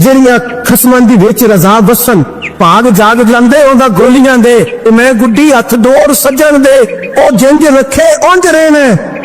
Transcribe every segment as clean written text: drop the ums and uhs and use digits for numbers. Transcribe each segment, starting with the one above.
ਜਿਹੜੀਆਂ ਖਸਮਾਂ ਦੀ ਵਿੱਚ ਰਜ਼ਾ ਵਸਣ, ਭਾਗ ਜਾਗ ਜਾਂਦੇ ਉਹਦਾ ਗੋਲੀਆਂ ਦੇ, ਤੇ ਮੈਂ ਗੁੱਡੀ ਹੱਥ ਡੋਰ ਸੱਜਣ ਦੇ, ਉਹ ਜਿੰਜ ਰੱਖੇ ਉਂਝ ਰਹਿਣਾ।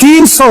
300।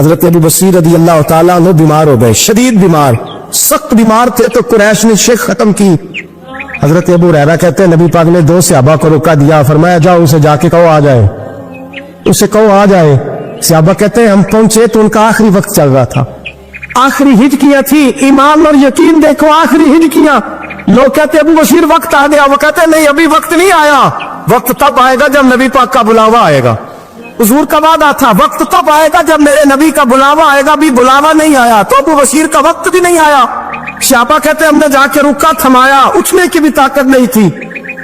حضرت ابو بصیر رضی اللہ تعالیٰ عنہ بیمار ہو گئے، شدید بیمار، سخت بیمار تھے، تو قریش نے شیخ ختم کی۔ حضرت ابو ہریرہ کہتے ہیں نبی پاک نے 2 صحابہ کو روکا دیا، فرمایا جاؤ اسے جا کے کہو آ جائے، اسے کہو آ جائے۔ صحابہ کہتے ہیں ہم پہنچے تو ان کا آخری وقت چل رہا تھا، آخری ہجکیاں تھی، ایمان اور یقین دیکھو، آخری ہجکیاں۔ لوگ کہتے ابو بصیر وقت آ گیا، وہ کہتے ہیں نہیں ابھی وقت نہیں آیا، وقت تب آئے گا جب نبی پاک کا بلاوا آئے گا۔ حضور کا وعدہ تھا وقت تب آئے گا جب میرے نبی کا بلاوا آئے گا، ابھی بلاوا نہیں آیا، تو ابو بصیر کا وقت بھی نہیں آیا۔ صحابہ کہتے ہیں ہم نے جا کے رکا تھمایا، اٹھنے کی بھی طاقت نہیں تھی۔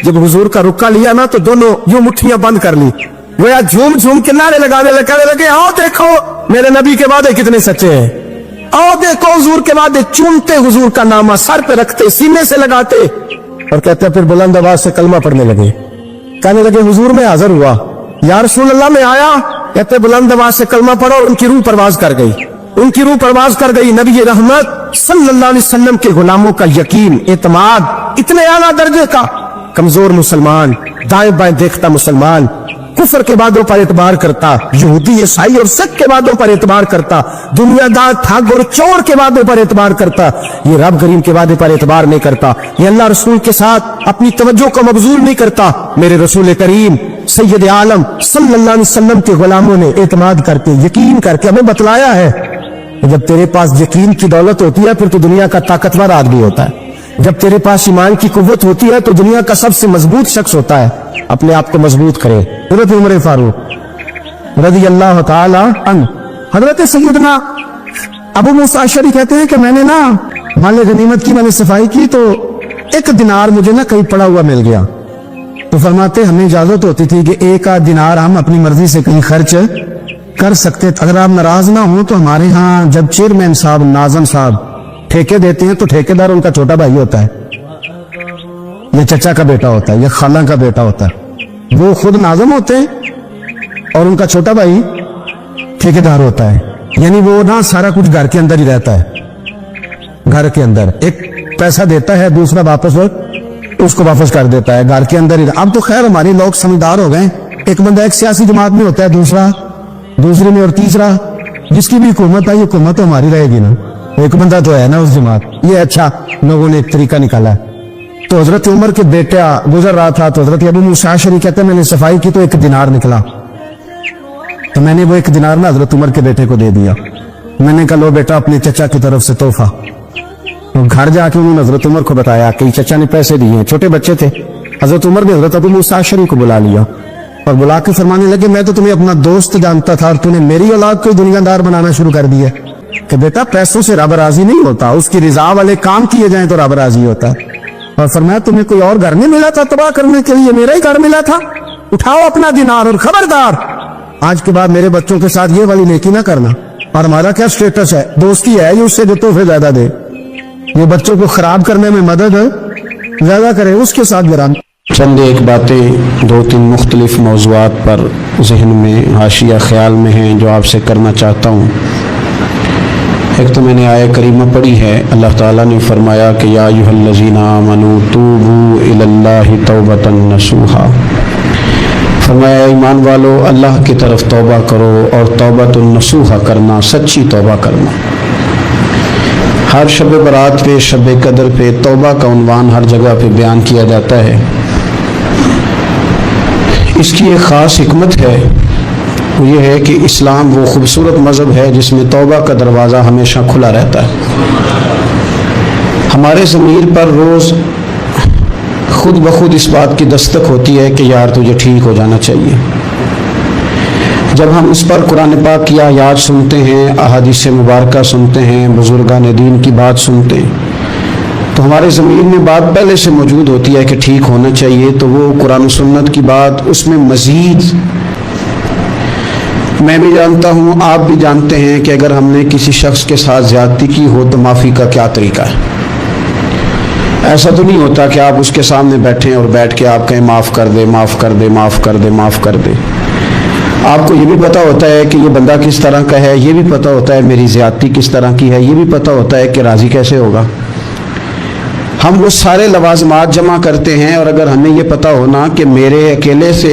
جب حضور کا رکا لیا نا تو دونوں یوں مٹھیاں بند کر لی، وہ یا جھوم جھوم کے نعرے لگانے لگے آؤ دیکھو میرے نبی کے وعدے کتنے سچے ہیں، آؤ دیکھو حضور کے وعدے، چومتے حضور کا نامہ، سر پہ رکھتے، سینے سے لگاتے، اور کہتے ہیں پھر بلند آواز سے کلمہ پڑھنے لگے، کہنے لگے حضور میں حاضر ہوا، یا رسول اللہ میں آیا، کہتے بلند آواز سے کلمہ پڑھو، ان کی روح پرواز کر گئی، ان کی روح پرواز کر گئی۔ نبی رحمت صلی اللہ علیہ وسلم کے غلاموں کا یقین، اعتماد اتنے اعلیٰ درجے کا، کمزور مسلمان، دائیں بائیں دیکھتا مسلمان، کفر کے وعدوں پر اعتبار کرتا، یہودی عیسائی اور سکھ کے وعدوں پر اعتبار کرتا، دنیا دار ٹھگ اور چور کے وعدوں پر اعتبار کرتا، یہ رب کریم کے وعدے پر اعتبار نہیں کرتا، یہ اللہ رسول کے ساتھ اپنی توجہ کو مبذول نہیں کرتا۔ میرے رسول کریم سید عالم صلی اللہ علیہ وسلم کے غلاموں نے اعتماد کر کے، یقین کر کے ہمیں بتلایا ہے کہ جب تیرے پاس یقین کی دولت ہوتی ہے پھر تو دنیا کا طاقتور آدمی ہوتا ہے، جب تیرے پاس ایمان کی قوت ہوتی ہے تو دنیا کا سب سے مضبوط شخص ہوتا ہے۔ اپنے آپ کو مضبوط کرے۔ حضرت عمر فاروق رضی اللہ تعالی عنہ، حضرت سیدنا ابو موسیٰ اشعری کہتے ہیں کہ میں نے نا مال غنیمت کی میں نے صفائی کی تو 1 دینار مجھے نا کہیں پڑا ہوا مل گیا، تو فرماتے ہمیں اجازت ہوتی تھی کہ 1 دینار ہم اپنی مرضی سے کہیں خرچ کر سکتے، اگر آپ ناراض نہ ہوں تو ہمارے ہاں جب چیئرمین صاحب ناظم صاحب ٹھیکے دیتے ہیں تو ٹھیکیدار ان کا چھوٹا بھائی ہوتا ہے، یا چچا کا بیٹا ہوتا ہے، یا خالہ کا بیٹا ہوتا ہے، وہ خود ناظم ہوتے ہیں اور ان کا چھوٹا بھائی ٹھیکیدار ہوتا ہے، یعنی وہ نا سارا کچھ گھر کے اندر ہی رہتا ہے، گھر کے اندر ایک پیسہ دیتا ہے دوسرا واپس اس کو واپس کر دیتا ہے، گھر کے اندر ہی۔ اب تو خیر ہمارے لوگ سمجھدار ہو گئے، ایک بندہ ایک سیاسی جماعت میں ہوتا ہے، دوسرا دوسرے میں، اور تیسرا جس کی بھی حکومت ہے، یہ حکومت تو ہماری رہے گی نا، ایک بندہ تو ہے نا اس جماعت، یہ اچھا لوگوں نے ایک طریقہ نکالا ہے۔ تو حضرت عمر کے بیٹا گزر رہا تھا تو حضرت ابو موسیٰ اشعری کہتے ہیں میں نے صفائی کی تو 1 دینار نکلا، تو میں نے وہ 1 دینار نا حضرت عمر کے بیٹے کو دے دیا، میں نے کہا لو بیٹا اپنے چچا کی طرف سے تحفہ۔ تو گھر جا کے انہوں نے حضرت عمر کو بتایا کہ چچا نے پیسے دیے ہیں، چھوٹے بچے تھے، حضرت عمر نے حضرت ابو موسیٰ اشعری کو بلا لیا اور بلا کے فرمانے لگے میں تو تمہیں اپنا دوست جانتا تھا اور تو نے میری اولاد کو دنیا دار بنانا شروع کر دیا کہ بیٹا پیسوں سے رب راضی نہیں ہوتا، اس کی رضا والے کام کیے جائیں تو رب راضی ہوتا ہے۔ اور فرمایا تمہیں کوئی اور گھر نہیں ملا تھا تباہ کرنے کے لیے، میرا ہی گھر ملا تھا، اٹھاؤ اپنا دینار اور خبردار آج کے بعد میرے بچوں کے ساتھ یہ والی نیکی نہ کرنا۔ اور ہمارا کیا سٹیٹس ہے، دوستی ہے یہ اس سے جو تحفے زیادہ دے، یہ بچوں کو خراب کرنے میں مدد زیادہ کرے اس کے ساتھ گرام۔ چند ایک باتیں 2-3 مختلف موضوعات پر ذہن میں حاشیہ خیال میں ہیں جو آپ سے کرنا چاہتا ہوں۔ ایک تو میں نے آیہ کریمہ پڑھی ہے، اللہ تعالیٰ نے فرمایا کہ یا ایھا الذین آمنوا توبوا الی اللہ توبۃ نصوحا، فرمایا ایمان والو اللہ کی طرف توبہ کرو، اور توبۃ نصوحا کرنا سچی توبہ کرنا۔ ہر شب برات پہ، شب قدر پہ توبہ کا عنوان ہر جگہ پہ بیان کیا جاتا ہے۔ اس کی ایک خاص حکمت ہے، وہ یہ ہے کہ اسلام وہ خوبصورت مذہب ہے جس میں توبہ کا دروازہ ہمیشہ کھلا رہتا ہے۔ ہمارے ضمیر پر روز خود بخود اس بات کی دستک ہوتی ہے کہ یار تجھے ٹھیک ہو جانا چاہیے۔ جب ہم اس پر قرآن پاک کی آیات سنتے ہیں، احادیث مبارکہ سنتے ہیں، بزرگان دین کی بات سنتے ہیں، تو ہمارے ضمیر میں بات پہلے سے موجود ہوتی ہے کہ ٹھیک ہونا چاہیے، تو وہ قرآن و سنت کی بات اس میں مزید، میں بھی جانتا ہوں آپ بھی جانتے ہیں کہ اگر ہم نے کسی شخص کے ساتھ زیادتی کی ہو تو معافی کا کیا طریقہ ہے۔ ایسا تو نہیں ہوتا کہ آپ اس کے سامنے بیٹھیں اور بیٹھ کے آپ کہیں معاف کر دے، معاف کر دے، معاف کر دے، معاف کر دے۔ آپ کو یہ بھی پتہ ہوتا ہے کہ یہ بندہ کس طرح کا ہے، یہ بھی پتہ ہوتا ہے میری زیادتی کس طرح کی ہے، یہ بھی پتہ ہوتا ہے کہ راضی کیسے ہوگا۔ ہم وہ سارے لوازمات جمع کرتے ہیں، اور اگر ہمیں یہ پتہ ہونا کہ میرے اکیلے سے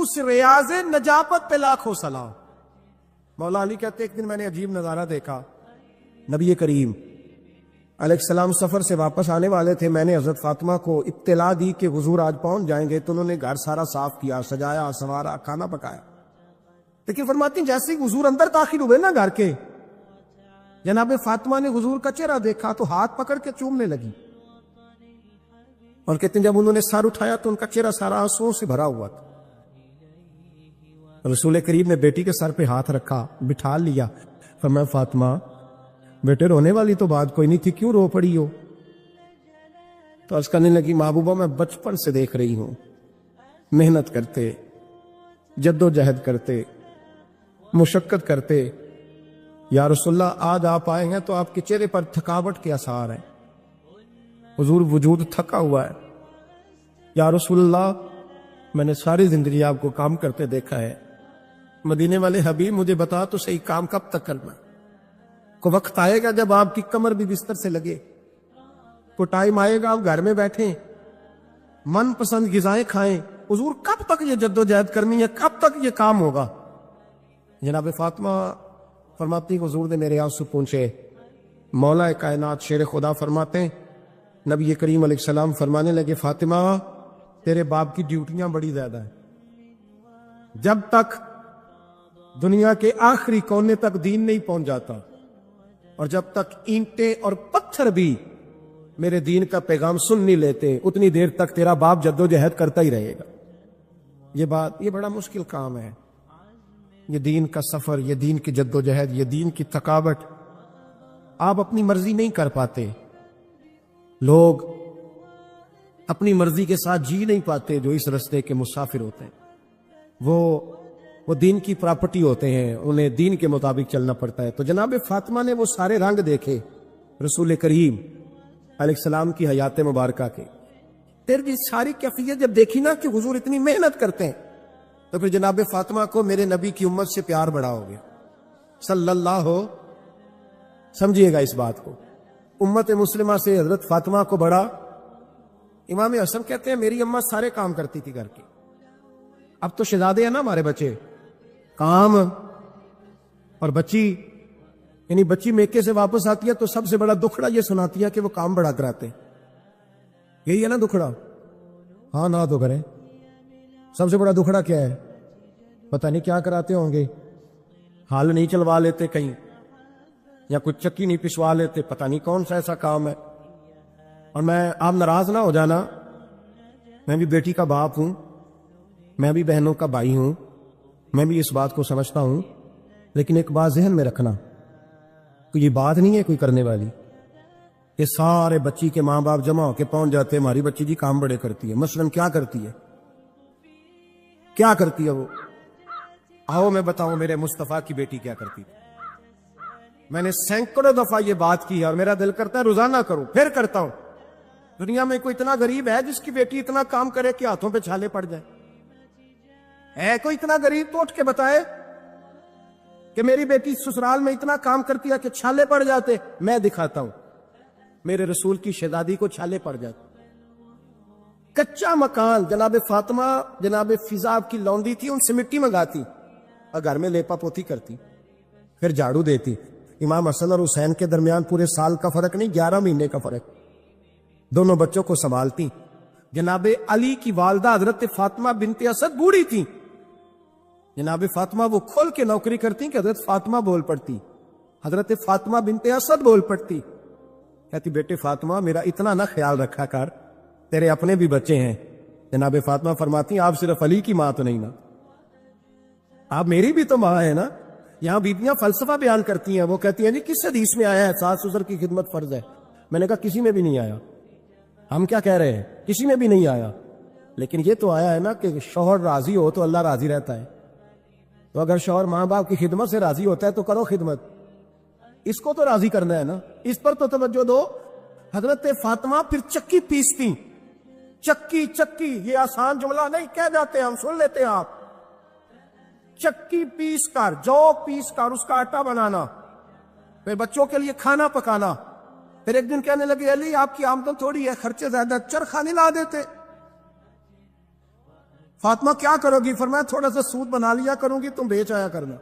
اس ریاض نجابت پہ لاکھوں سلام۔ مولا علی کہتے ایک دن میں نے عجیب نظارہ دیکھا، نبی کریم علیہ السلام سفر سے واپس آنے والے تھے، میں نے حضرت فاطمہ کو اطلاع دی کہ حضور آج پہنچ جائیں گے، تو انہوں نے گھر سارا صاف کیا، سجایا، سنوارا، کھانا پکایا، لیکن فرماتی ہیں جیسے ہی حضور اندر داخل ہوئے نا گھر کے، جناب فاطمہ نے حضور کا چہرہ دیکھا تو ہاتھ پکڑ کے چومنے لگی، اور کہتے ہیں جب انہوں نے سر اٹھایا تو ان کا چہرہ سارا آنسوؤں سے بھرا ہوا تھا۔ رسول کریم نے بیٹی کے سر پہ ہاتھ رکھا، بٹھا لیا، فرمایا فاطمہ بیٹے رونے والی تو بات کوئی نہیں تھی، کیوں رو پڑی ہو؟ تو عرض کرنے لگی محبوبہ میں بچپن سے دیکھ رہی ہوں، محنت کرتے، جد و جہد کرتے، مشقت کرتے، یا رسول اللہ آج آپ آئے ہیں تو آپ کے چہرے پر تھکاوٹ کے آثار ہیں، حضور وجود تھکا ہوا ہے، یا رسول اللہ میں نے ساری زندگی آپ کو کام کرتے دیکھا ہے، مدینے والے حبیب مجھے بتا تو صحیح کام کب تک کرنا؟ کو وقت آئے گا جب آپ کی کمر بھی بستر سے لگے، کو ٹائم آئے گا آپ گھر میں بیٹھیں، من پسند غذائیں کھائیں، حضور کب تک یہ جد و جہد کرنی ہے، کب تک یہ کام ہوگا؟ جناب فاطمہ فرماتی حضور نے میرے آنسو پونچھے، مولا کائنات شیر خدا فرماتے ہیں، نبی کریم علیہ السلام فرمانے لگے فاطمہ تیرے باپ کی ڈیوٹیاں بڑی زیادہ ہیں، جب تک دنیا کے آخری کونے تک دین نہیں پہنچ جاتا، اور جب تک اینٹیں اور پتھر بھی میرے دین کا پیغام سن نہیں لیتے، اتنی دیر تک تیرا باپ جد و جہد کرتا ہی رہے گا۔ یہ بڑا مشکل کام ہے، یہ دین کا سفر، یہ دین کی جد و جہد، یہ دین کی تھکاوٹ، آپ اپنی مرضی نہیں کر پاتے، لوگ اپنی مرضی کے ساتھ جی نہیں پاتے جو اس رستے کے مسافر ہوتے ہیں، وہ دین کی پراپرٹی ہوتے ہیں، انہیں دین کے مطابق چلنا پڑتا ہے۔ تو جناب فاطمہ نے وہ سارے رنگ دیکھے رسول کریم علیہ السلام کی حیات مبارکہ کے، تیری ساری کیفیت جب دیکھی نا کہ حضور اتنی محنت کرتے ہیں، تو پھر جناب فاطمہ کو میرے نبی کی امت سے پیار بڑا ہو گیا صلی اللہ ہو، سمجھیے گا اس بات کو، امت مسلمہ سے حضرت فاطمہ کو بڑا۔ امام حسن کہتے ہیں میری اماں سارے کام کرتی تھی گھر کے، اب تو شہزادے ہیں نا ہمارے بچے، کام، اور بچی یعنی بچی میکے سے واپس آتی ہے تو سب سے بڑا دکھڑا یہ سناتی ہے کہ وہ کام بڑا کراتے ہیں، یہی ہے نا دکھڑا؟ ہاں نہ تو کریں، سب سے بڑا دکھڑا کیا ہے؟ پتہ نہیں کیا کراتے ہوں گے، ہال نہیں چلوا لیتے کہیں، یا کچھ چکی نہیں پسوا لیتے، پتہ نہیں کون سا ایسا کام ہے۔ اور میں آپ ناراض نہ ہو جانا، میں بھی بیٹی کا باپ ہوں، میں بھی بہنوں کا بھائی ہوں، میں بھی اس بات کو سمجھتا ہوں، لیکن ایک بات ذہن میں رکھنا، کوئی یہ بات نہیں ہے کوئی کرنے والی کہ سارے بچی کے ماں باپ جمع ہو کے پہنچ جاتے ہیں ہماری بچی جی کام بڑے کرتی ہے، مثلاً کیا کرتی ہے، کیا کرتی ہے وہ؟ آؤ میں بتاؤں میرے مصطفیٰ کی بیٹی کیا کرتی تھی۔ میں نے سینکڑوں دفعہ یہ بات کی ہے اور میرا دل کرتا ہے روزانہ کروں، پھر کرتا ہوں۔ دنیا میں کوئی اتنا غریب ہے جس کی بیٹی اتنا کام کرے کہ ہاتھوں پہ چھالے پڑ جائیں؟ ہے کوئی اتنا غریب تو اٹھ کے بتائے کہ میری بیٹی سسرال میں اتنا کام کرتی ہے کہ چھالے پڑ جاتے؟ میں دکھاتا ہوں، میرے رسول کی شہزادی کو چھالے پڑ جاتے۔ کچا مکان، جناب فاطمہ جناب فضاب کی لونڈی تھی، ان سے مٹی منگاتی اور گھر میں لیپا پوتی کرتی، پھر جھاڑو دیتی۔ امام حسن اور حسین کے درمیان پورے سال کا فرق نہیں، 11 مہینے کا فرق، دونوں بچوں کو سنبھالتی۔ جناب علی کی والدہ حضرت فاطمہ بنت اسد بوڑھی تھی، جناب فاطمہ وہ کھول کے نوکری کرتی کہ حضرت فاطمہ بول پڑتی، حضرت فاطمہ بنت اسد بول پڑتی، کہتی بیٹے فاطمہ میرا اتنا نہ خیال رکھا کر، تیرے اپنے بھی بچے ہیں۔ جناب فاطمہ فرماتی آپ صرف علی کی ماں تو نہیں نا، آپ میری بھی تو ماں ہے نا۔ یہاں بیبیاں فلسفہ بیان کرتی ہیں، وہ کہتی ہیں جی کس حدیث میں آیا ہے ساس سسر کی خدمت فرض ہے؟ میں نے کہا کسی میں بھی نہیں آیا، ہم کیا کہہ رہے ہیں، کسی میں بھی نہیں آیا، لیکن یہ تو آیا ہے نا کہ شوہر راضی ہو تو اللہ راضی رہتا ہے، تو اگر شوہر ماں باپ کی خدمت سے راضی ہوتا ہے تو کرو خدمت، اس کو تو راضی کرنا ہے نا، اس پر تو توجہ دو۔ حضرت فاطمہ پھر چکی پیستی، چکی چکی، یہ آسان جملہ نہیں کہہ جاتے ہم، سن لیتے ہیں آپ، چکی پیس کر، جو پیس کر اس کا آٹا بنانا، پھر بچوں کے لیے کھانا پکانا۔ پھر ایک دن کہنے لگے علی آپ کی آمدن تھوڑی ہے، خرچے زیادہ، چرخہ نہیں لا دیتے؟ فاطمہ کیا کرو گی؟ فرمایا تھوڑا سا سود بنا لیا کروں گی، تم بیچ آیا کرنا۔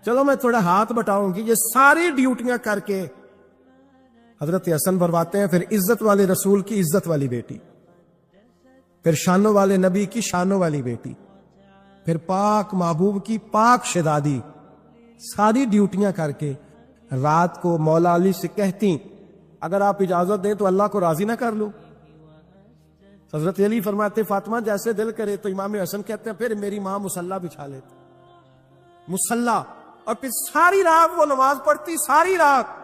چلو میں تھوڑا ہاتھ بٹاؤں گی۔ یہ ساری ڈیوٹیاں کر کے حضرت حسن فرماتے ہیں پھر عزت والے رسول کی عزت والی بیٹی، پھر شانوں والے نبی کی شانوں والی بیٹی، پھر پاک محبوب کی پاک شہزادی، ساری ڈیوٹیاں کر کے رات کو مولا علی سے کہتی اگر آپ اجازت دیں تو اللہ کو راضی نہ کر لوں۔ حضرت علی فرماتے فاطمہ جیسے دل کرے۔ تو امام حسن کہتے ہیں پھر میری ماں مصلی بچھا لیتی، مصلی، اور پھر ساری رات وہ نماز پڑھتی، ساری رات،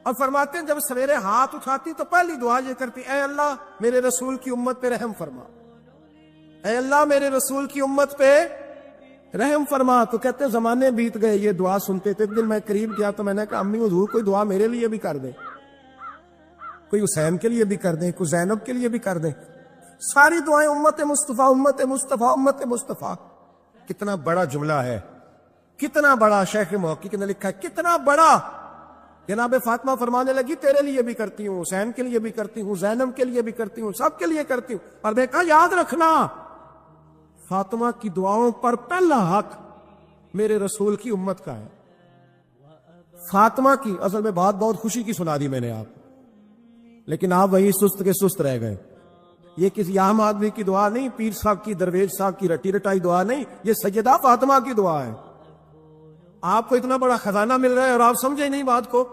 اور فرماتے ہیں جب سویرے ہاتھ اٹھاتی تو پہلی دعا یہ کرتی اے اللہ میرے رسول کی امت پہ رحم فرما، اے اللہ میرے رسول کی امت پہ رحم فرما۔ تو کہتے ہیں زمانے بیت گئے یہ دعا سنتے تھے۔ ایک دن میں قریب گیا تو میں نے کہا امی حضور کوئی دعا میرے لیے بھی کر دیں، کوئی حسین کے لیے بھی کر دیں، کوئی زینب کے لیے بھی کر دیں۔ ساری دعائیں امت مصطفیٰ امت مصطفیٰ امت مصطفیٰ۔ کتنا بڑا جملہ ہے، کتنا بڑا، شیخ محقق نے لکھا ہے کتنا بڑا۔ جناب فاطمہ فرمانے لگی تیرے لیے بھی کرتی ہوں، حسین کے لیے بھی کرتی ہوں، زینب کے لیے بھی کرتی ہوں، سب کے لیے کرتی ہوں۔ اور میں کہا یاد رکھنا فاطمہ کی دعاؤں پر پہلا حق میرے رسول کی امت کا ہے۔ فاطمہ کی اصل میں بات بہت خوشی کی سنا دی میں نے آپ، لیکن آپ وہی سست کے سست رہ گئے۔ یہ کسی عام آدمی کی دعا نہیں، پیر صاحب کی، درویش صاحب کی رٹی رٹائی دعا نہیں، یہ سیدہ فاطمہ کی دعا ہے۔ آپ کو اتنا بڑا خزانہ مل رہا ہے اور آپ سمجھے نہیں بات کو۔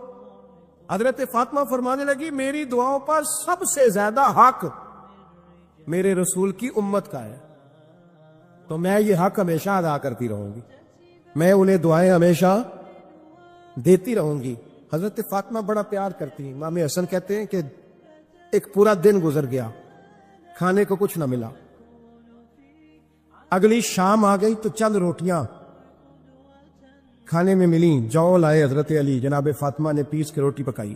حضرت فاطمہ فرمانے لگی میری دعاؤں پر سب سے زیادہ حق میرے رسول کی امت کا ہے، تو میں یہ حق ہمیشہ ادا کرتی رہوں گی، میں انہیں دعائیں ہمیشہ دیتی رہوں گی۔ حضرت فاطمہ بڑا پیار کرتی ہیں۔ امام حسن کہتے ہیں کہ ایک پورا دن گزر گیا، کھانے کو کچھ نہ ملا، اگلی شام آ گئی تو چند روٹیاں کھانے میں ملیں، جو لائے حضرت علی، جناب فاطمہ نے پیس کے روٹی پکائی۔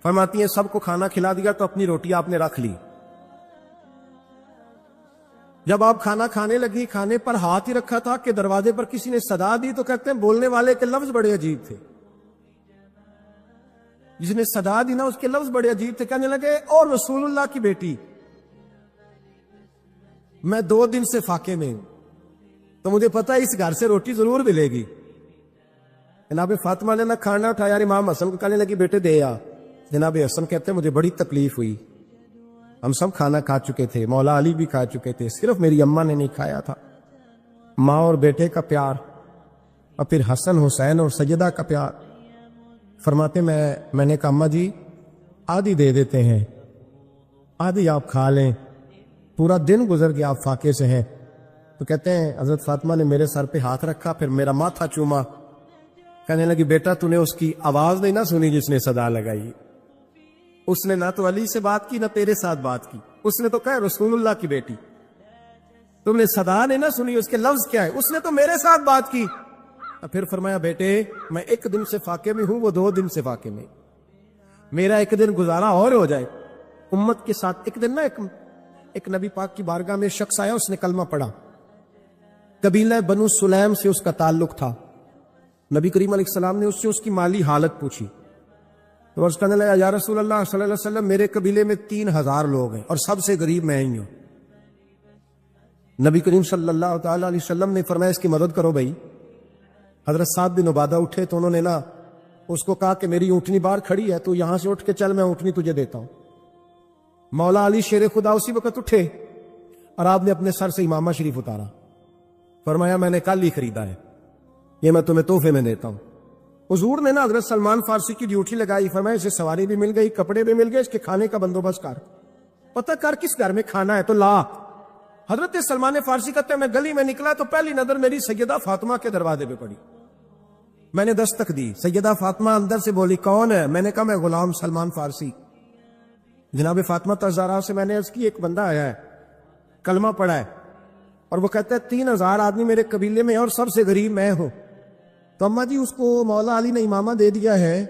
فرماتی ہیں سب کو کھانا کھلا دیا تو اپنی روٹی آپ نے رکھ لی۔ جب آپ کھانا کھانے لگی، کھانے پر ہاتھ ہی رکھا تھا کہ دروازے پر کسی نے صدا دی، تو کہتے ہیں بولنے والے کے لفظ بڑے عجیب تھے، جس نے صدا دی نا اس کے لفظ بڑے عجیب تھے۔ کہنے لگے اور رسول اللہ کی بیٹی، میں 2 دن سے فاقے میں ہوں، تو مجھے پتا ہے اس گھر سے روٹی ضرور ملے گی۔ جناب فاطمہ نے نہ کھانا اٹھایا، امام حسن کو کہنے لگی بیٹے دے آ۔ جناب حسن کہتے ہیں مجھے بڑی تکلیف ہوئی، ہم سب کھانا کھا چکے تھے، مولا علی بھی کھا چکے تھے، صرف میری اماں نے نہیں کھایا تھا۔ ماں اور بیٹے کا پیار، اور پھر حسن حسین اور سیدہ کا پیار۔ فرماتے میں نے کہا اماں جی آدھی دے دیتے ہیں، آدھی آپ کھا لیں، پورا دن گزر گیا آپ فاقے سے ہیں۔ تو کہتے ہیں حضرت فاطمہ نے میرے سر پہ ہاتھ رکھا، پھر میرا ماتھا چوما، کہنے لگی بیٹا تو نے اس کی آواز نہیں نہ سنی جس نے صدا لگائی، اس نے نہ تو علی سے بات کی نہ تیرے ساتھ بات کی، اس نے تو کہا رسول اللہ کی بیٹی، تم نے صدا نہیں نہ سنی، اس کے لفظ کیا ہے، اس نے تو میرے ساتھ بات کی۔ پھر فرمایا بیٹے میں 1 دن سے فاقے میں ہوں، وہ 2 دن سے فاقے میں، میرا 1 دن گزارا اور ہو جائے امت کے ساتھ۔ ایک دن نا ایک نبی پاک کی بارگاہ میں شخص آیا، اس نے کلمہ پڑھا، قبیلہ بنو سلیم سے اس کا تعلق تھا۔ نبی کریم علیہ السلام نے اس سے اس کی مالی حالت پوچھی، تو عرض کرنے لگا یا رسول اللہ صلی اللہ علیہ وسلم میرے قبیلے میں 3000 لوگ ہیں اور سب سے غریب میں ہی ہوں۔ نبی کریم صلی اللہ تعالی علیہ وسلم نے فرمایا اس کی مدد کرو بھائی۔ حضرت سعد بن عبادہ اٹھے تو انہوں نے نا اس کو کہا کہ میری اونٹنی باہر کھڑی ہے، تو یہاں سے اٹھ کے چل، میں اونٹنی تجھے دیتا ہوں۔ مولا علی شیر خدا اسی وقت اٹھے اور آپ نے اپنے سر سے امامہ شریف اتارا، فرمایا میں نے کل ہی خریدا ہے، یہ میں تمہیں تحفے میں دیتا ہوں۔ حضور نے نا حضرت سلمان فارسی کی ڈیوٹی لگائی، فرمایا اسے سواری بھی مل گئی، کپڑے بھی مل گئے، اس کے کھانے کا بندوبست کر، پتہ کر کس گھر میں کھانا ہے تو لا۔ حضرت سلمان فارسی کہتے ہیں میں گلی میں نکلا تو پہلی نظر میری سیدہ فاطمہ کے دروازے پہ پڑی، میں نے دستک دی، سیدہ فاطمہ اندر سے بولی کون ہے؟ میں نے کہا میں غلام سلمان فارسی۔ جناب فاطمہ تزارا سے میں نے عرض کی ایک بندہ آیا ہے، کلمہ پڑھا ہے، اور وہ کہتا ہے 3000 آدمی میرے قبیلے میں اور سب سے غریب میں ہوں، تو اماں جی اس کو مولا علی نے امامہ دے دیا ہے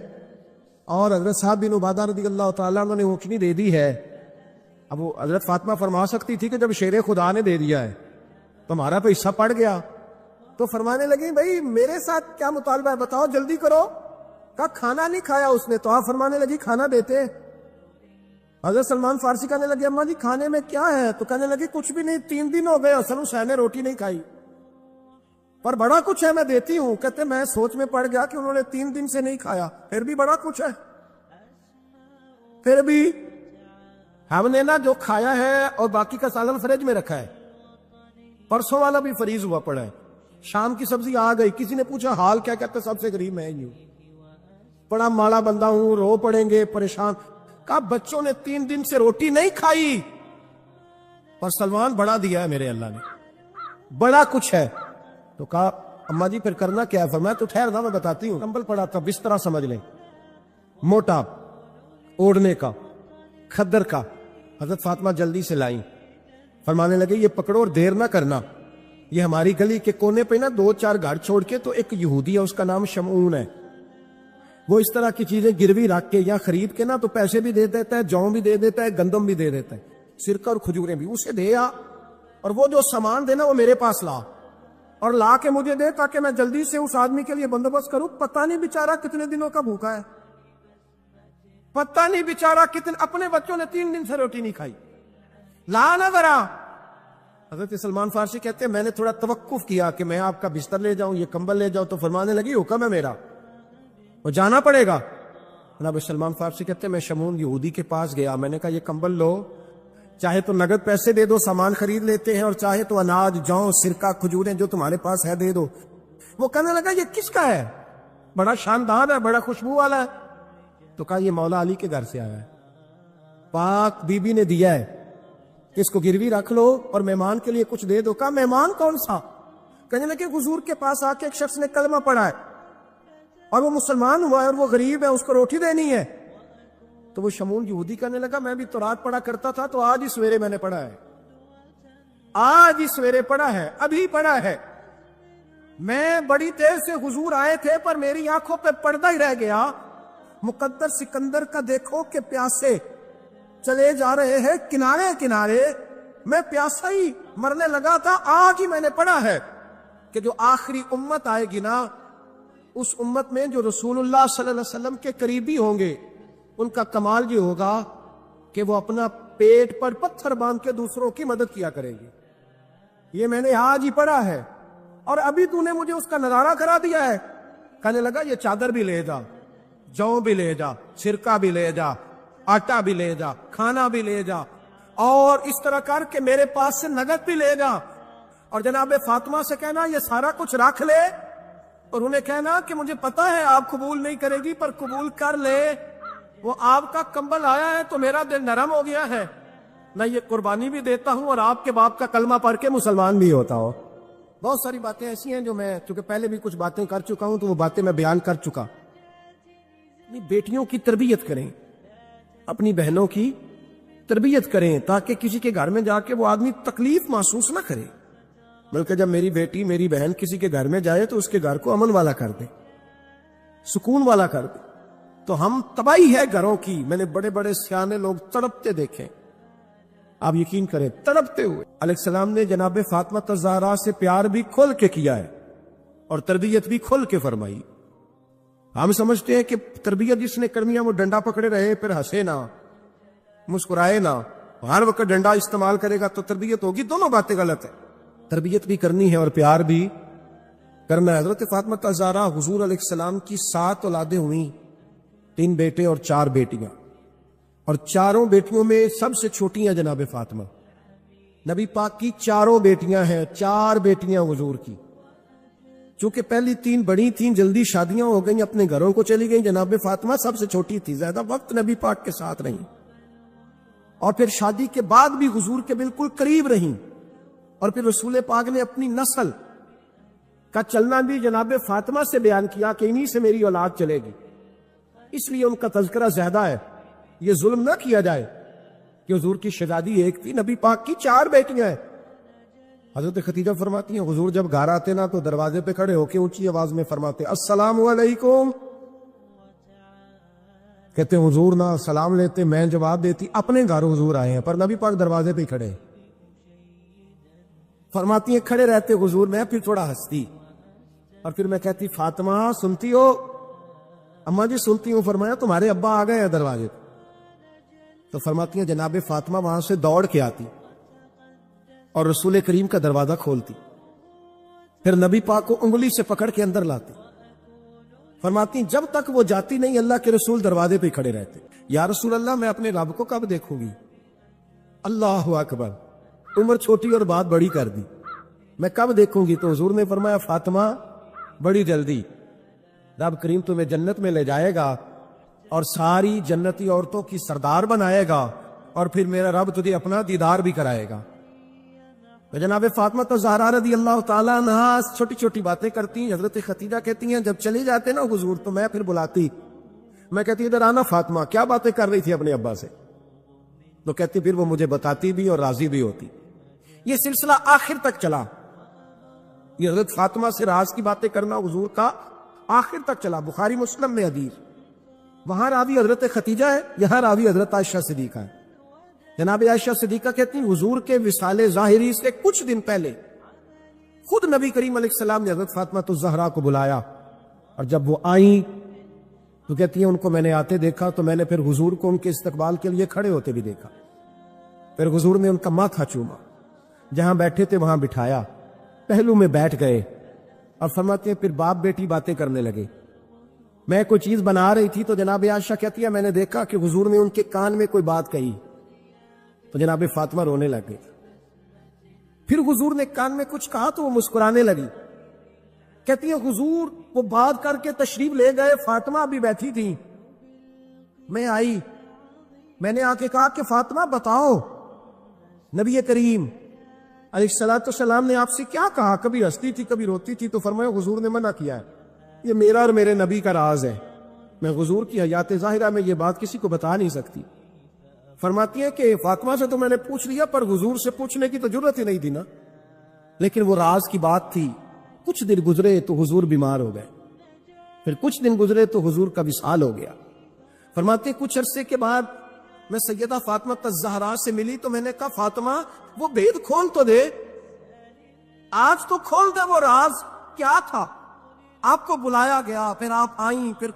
اور حضرت صاحب بن عبادہ رضی اللہ تعالیٰ عنہ نے اونٹنی دے دی ہے۔ اب وہ حضرت فاطمہ فرما سکتی تھی کہ جب شیر خدا نے دے دیا ہے تو ہمارا پہ حصہ پڑ گیا، تو فرمانے لگی بھائی میرے ساتھ کیا مطالبہ ہے بتاؤ جلدی کرو۔ کہا کھانا نہیں کھایا اس نے، تو آپ فرمانے لگی کھانا دیتے۔ حضرت سلمان فارسی کہنے لگے اماں جی کھانے میں کیا ہے؟ تو کہنے لگے کچھ بھی نہیں، 3 دن ہو گئے حسن حسین نے روٹی نہیں کھائی، پر بڑا کچھ ہے میں دیتی ہوں۔ کہتے میں سوچ میں پڑ گیا کہ انہوں نے 3 دن سے نہیں کھایا، پھر بھی بڑا کچھ ہے، پھر بھی ہم نے نا جو کھایا ہے اور باقی کا سالن فریج میں رکھا ہے، پرسوں والا بھی فریز ہوا پڑا ہے، شام کی سبزی آ گئی، کسی نے پوچھا حال کیا؟ کہتے سب سے غریب میں ہی ہوں، بڑا مالا بندہ ہوں، رو پڑیں گے، پریشان۔ کہا بچوں نے 3 دن سے روٹی نہیں کھائی، پر سلمان بڑا دیا ہے میرے اللہ نے، بڑا کچھ ہے۔ تو کہا اماں جی پھر کرنا کیا ہے؟ فرمایا تو ٹھہر نا میں بتاتی ہوں۔ کمبل پڑا تھا، بسترا سمجھ لیں، موٹا اوڑھنے کا، کھدر کا، حضرت فاطمہ جلدی سے لائیں، فرمانے لگے یہ پکڑو اور دیر نہ کرنا، یہ ہماری گلی کے کونے پہ نا 2-4 گھر چھوڑ کے تو ایک یہودی ہے، اس کا نام شمعون ہے، وہ اس طرح کی چیزیں گروی رکھ کے یا خرید کے نا تو پیسے بھی دے دیتا ہے، جوں بھی دے دیتا ہے، گندم بھی دے دیتا ہے، سرکہ اور کھجوریں بھی، اسے دے آ، اور وہ جو سامان دینا وہ میرے پاس لا، اور لا کے مجھے دے تاکہ میں جلدی سے اس آدمی کے لیے بندوبست کروں۔ پتہ نہیں بیچارہ کتنے دنوں کا بھوکا ہے، پتہ نہیں بیچارہ کتنے، اپنے بچوں نے 3 دن سے روٹی نہیں کھائی، لا نہ ذرا۔ حضرت سلمان فارسی کہتے ہیں میں نے تھوڑا توقف کیا کہ میں آپ کا بستر لے جاؤں، یہ کمبل لے جاؤں، تو فرمانے لگی حکم ہے میرا، وہ جانا پڑے گا۔ جناب سلمان فارسی کہتے ہیں میں شمعون یہودی کے پاس گیا، میں نے کہا یہ کمبل لو، چاہے تو نگد پیسے دے دو، سامان خرید لیتے ہیں، اور چاہے تو اناج، جوں، سرکہ، کھجوریں جو تمہارے پاس ہے دے دو۔ وہ کہنے لگا یہ کس کا ہے؟ بڑا شاندار ہے، بڑا خوشبو والا ہے۔ تو کہا یہ مولا علی کے گھر سے آیا ہے، پاک بی بی نے دیا ہے، اس کو گروی رکھ لو اور مہمان کے لیے کچھ دے دو۔ کہا مہمان کون سا؟ کہنے لگے حضور کے پاس آ کے ایک شخص نے کلمہ پڑھا ہے اور وہ مسلمان ہوا ہے اور وہ غریب ہے، اس کو روٹی دینی ہے۔ تو وہ شمعون یہودی کہنے لگا میں بھی تو رات پڑھا کرتا تھا، تو آج ہی سویرے میں نے پڑھا ہے، آج ہی سویرے پڑھا ہے، ابھی پڑھا ہے۔ میں بڑی دیر سے حضور آئے تھے پر میری آنکھوں پہ پردہ ہی رہ گیا، مقدر سکندر کا دیکھو کہ پیاسے چلے جا رہے ہیں کنارے کنارے، میں پیاسا ہی مرنے لگا تھا، آج ہی میں نے پڑھا ہے کہ جو آخری امت آئے گی نا، اس امت میں جو رسول اللہ صلی اللہ علیہ وسلم کے قریبی ہوں گے، ان کا کمال یہ ہوگا کہ وہ اپنا پیٹ پر پتھر باندھ کے دوسروں کی مدد کیا کریں گے۔ یہ میں نے آج ہی پڑھا ہے اور ابھی تو نے مجھے اس کا نظارہ کرا دیا ہے۔ کہنے لگا یہ چادر بھی لے جا، جوں بھی لے جا، سرکہ بھی لے جا، آٹا بھی لے جا، کھانا بھی لے جا، اور اس طرح کر کے میرے پاس سے نگد بھی لے جا، اور جناب فاطمہ سے کہنا یہ سارا کچھ رکھ لے، اور انہیں کہنا کہ مجھے پتا ہے آپ قبول نہیں کرے گی پر قبول کر لے، وہ آپ کا کمبل آیا ہے تو میرا دل نرم ہو گیا ہے، میں یہ قربانی بھی دیتا ہوں اور آپ کے باپ کا کلمہ پڑھ کے مسلمان بھی ہوتا ہوں۔ بہت ساری باتیں ایسی ہیں جو میں چونکہ پہلے بھی کچھ باتیں کر چکا ہوں تو وہ باتیں میں بیان کر چکا۔ اپنی بیٹیوں کی تربیت کریں، اپنی بہنوں کی تربیت کریں تاکہ کسی کے گھر میں جا کے وہ آدمی تکلیف محسوس نہ کرے، بلکہ جب میری بیٹی میری بہن کسی کے گھر میں جائے تو اس کے گھر کو امن والا کر دے، سکون والا کر دے۔ تو ہم تباہی ہے گھروں کی، میں نے بڑے بڑے سیانے لوگ تڑپتے دیکھے، آپ یقین کریں تڑپتے ہوئے۔ علیہ السلام نے جناب فاطمہ الزہرا سے پیار بھی کھول کے کیا ہے اور تربیت بھی کھول کے فرمائی۔ ہم سمجھتے ہیں کہ تربیت جس نے کرنی ہے وہ ڈنڈا پکڑے رہے، پھر ہنسے نہ، مسکرائے نہ، ہر وقت ڈنڈا استعمال کرے گا تو تربیت ہوگی، دونوں باتیں غلط ہیں۔ تربیت بھی کرنی ہے اور پیار بھی کرنا ہے۔ حضرت فاطمہ الزہرا حضور علیہ السلام کی 7 اولادیں ہوئیں، 3 بیٹے اور 4 بیٹیاں، اور چاروں بیٹیوں میں سب سے چھوٹی ہیں جناب فاطمہ۔ نبی پاک کی 4 بیٹیاں ہیں، 4 بیٹیاں حضور کی، چونکہ پہلی 3 بڑی تھیں، جلدی شادیاں ہو گئیں، اپنے گھروں کو چلی گئیں، جناب فاطمہ سب سے چھوٹی تھی، زیادہ وقت نبی پاک کے ساتھ رہیں، اور پھر شادی کے بعد بھی حضور کے بالکل قریب رہیں، اور پھر رسول پاک نے اپنی نسل کا چلنا بھی جناب فاطمہ سے بیان کیا کہ انہی سے میری اولاد چلے گی، اس لیے ان کا تذکرہ زیادہ ہے۔ یہ ظلم نہ کیا جائے کہ حضور کی شہزادی ایک تھی، نبی پاک کی 4 بیٹیاں ہیں۔ حضرت خدیجہ فرماتی ہیں حضور جب گھر آتے نا تو دروازے پہ کھڑے ہو کے اونچی آواز میں فرماتے السلام علیکم، کہتے ہیں حضور نہ سلام لیتے، میں جواب دیتی، اپنے گھر حضور آئے ہیں پر نبی پاک دروازے پہ کھڑے، فرماتی ہیں کھڑے رہتے حضور، میں پھر تھوڑا ہنستی اور پھر میں کہتی فاطمہ سنتی ہو؟ اماں جی سنتی ہوں۔ فرمایا تمہارے ابا آ گئے ہیں دروازے پہ۔ تو فرماتی ہیں جناب فاطمہ وہاں سے دوڑ کے آتی اور رسول کریم کا دروازہ کھولتی، پھر نبی پاک کو انگلی سے پکڑ کے اندر لاتی۔ فرماتی جب تک وہ جاتی نہیں اللہ کے رسول دروازے پہ کھڑے رہتے، یا رسول اللہ میں اپنے رب کو کب دیکھوں گی؟ اللہ اکبر، عمر چھوٹی اور بات بڑی کر دی، میں کب دیکھوں گی؟ تو حضور نے فرمایا فاطمہ بڑی جلدی، رب کریم تمہیں جنت میں لے جائے گا اور ساری جنتی عورتوں کی سردار بنائے گا، اور پھر میرا رب تجھے اپنا دیدار بھی کرائے گا۔ تو جناب فاطمہ تو زہرا رضی اللہ تعالیٰ عنہ چھوٹی چھوٹی باتیں کرتی ہیں۔ حضرت ختیجہ کہتی ہیں جب چلی جاتے نا حضور تو میں پھر بلاتی، میں کہتی ادھر آنا فاطمہ، کیا باتیں کر رہی تھی اپنے ابا سے؟ تو کہتی پھر وہ مجھے بتاتی بھی اور راضی بھی ہوتی۔ یہ سلسلہ آخر تک چلا، یہ حضرت فاطمہ سے راز کی باتیں کرنا حضور کا آخر تک چلا۔ بخاری مسلم میں حدیث، وہاں راوی حضرت ختیجہ ہے، یہاں راوی حضرت عائشہ صدیقہ ہے۔ جناب عائشہ صدیقہ کہتی ہیں حضور کے وصال ظاہری سے کچھ دن پہلے خود نبی کریم علیہ السلام نے حضرت فاطمہ الزہرا کو بلایا، اور جب وہ آئیں تو کہتی ہیں ان کو میں نے آتے دیکھا تو میں نے پھر حضور کو ان کے استقبال کے لیے کھڑے ہوتے بھی دیکھا، پھر حضور نے ان کا ماتھا چوما، جہاں بیٹھے تھے وہاں بٹھایا، پہلو میں بیٹھ گئے، اور فرماتے ہیں پھر باپ بیٹی باتیں کرنے لگے۔ میں کوئی چیز بنا رہی تھی تو جناب عائشہ کہتی ہے میں نے دیکھا کہ حضور نے ان کے کان میں کوئی بات کہی، تو جناب فاطمہ رونے لگ گئی۔ پھر حضور نے کان میں کچھ کہا تو وہ مسکرانے لگی۔ کہتی ہے حضور وہ بات کر کے تشریف لے گئے، فاطمہ بھی بیٹھی تھی، میں آئی، میں نے آ کے کہا کہ فاطمہ بتاؤ نبی کریم علیہ السلام نے آپ سے کیا کہا؟ کبھی ہنستی تھی کبھی روتی تھی، تو فرمایا حضور نے منع کیا ہے، یہ میرا اور میرے نبی کا راز ہے، میں حضور کی حیات ظاہرہ میں یہ بات کسی کو بتا نہیں سکتی۔ فرماتی ہے کہ فاطمہ سے تو میں نے پوچھ لیا پر حضور سے پوچھنے کی تو ضرورت ہی نہیں تھی نا، لیکن وہ راز کی بات تھی۔ کچھ دن گزرے تو حضور بیمار ہو گئے، پھر کچھ دن گزرے تو حضور کا وصال ہو گیا۔ فرماتے کچھ عرصے کے بعد میں سیدہ فاطمہ الزہرا سے ملی تو میں نے کہا فاطمہ وہ بید کھول تو دے، آج تو کھول دے وہ راز کیا تھا؟ آپ کو بلایا گیا، پھر آپ آئیں، پھر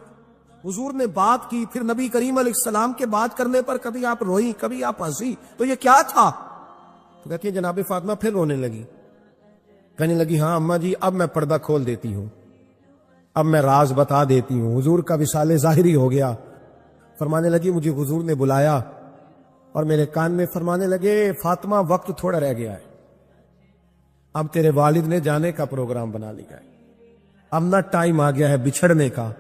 حضور نے بات کی، پھر نبی کریم علیہ السلام کے بات کرنے پر کبھی آپ روئی کبھی آپ ہنسی، تو یہ کیا تھا؟ تو کہتی ہے جناب فاطمہ پھر رونے لگی، کہنے لگی ہاں اماں جی اب میں پردہ کھول دیتی ہوں، اب میں راز بتا دیتی ہوں، حضور کا وصال ظاہری ہو گیا۔ فرمانے لگی مجھے حضور نے بلایا اور میرے کان میں فرمانے لگے فاطمہ وقت تھوڑا رہ گیا ہے، اب تیرے والد نے جانے کا پروگرام بنا لیا ہے، اب نہ ٹائم آ گیا ہے بچھڑنے کا۔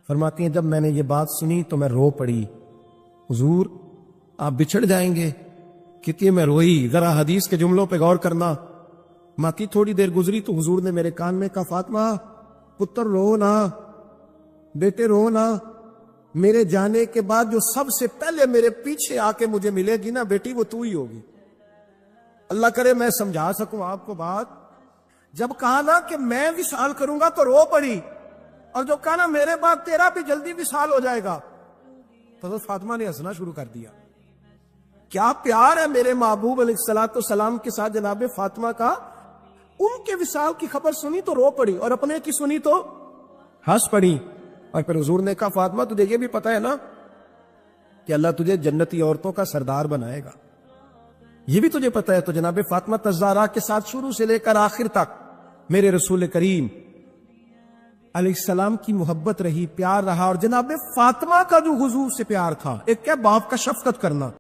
فرماتی ہیں جب میں نے یہ بات سنی تو میں رو پڑی، حضور آپ بچھڑ جائیں گے؟ کہتی ہے میں روئی۔ ذرا حدیث کے جملوں پہ غور کرنا، ماتی تھوڑی دیر گزری تو حضور نے میرے کان میں کہا فاطمہ پتر رو نا، بیٹے رو نا، میرے جانے کے بعد جو سب سے پہلے میرے پیچھے آ کے مجھے ملے گی نا بیٹی وہ تو ہی ہوگی۔ اللہ کرے میں سمجھا سکوں آپ کو بات، جب کہا نا کہ میں وصال کروں گا تو رو پڑی، اور جو کہا نا میرے بعد تیرا بھی جلدی وصال ہو جائے گا تو حضرت فاطمہ نے ہنسنا شروع کر دیا۔ کیا پیار ہے میرے محبوب علیہ السلام کے ساتھ جناب فاطمہ کا۔ ان کے وصال کی خبر سنی تو رو پڑی اور اپنے کی سنی تو ہنس پڑی۔ اور پھر حضور نے کہا فاطمہ تجھے یہ بھی پتا ہے نا کہ اللہ تجھے جنتی عورتوں کا سردار بنائے گا، یہ بھی تجھے پتا ہے۔ تو جناب فاطمہ الزہرا کے ساتھ شروع سے لے کر آخر تک میرے رسول کریم علیہ السلام کی محبت رہی، پیار رہا، اور جناب فاطمہ کا جو حضور سے پیار تھا، ایک کیا باپ کا شفقت کرنا،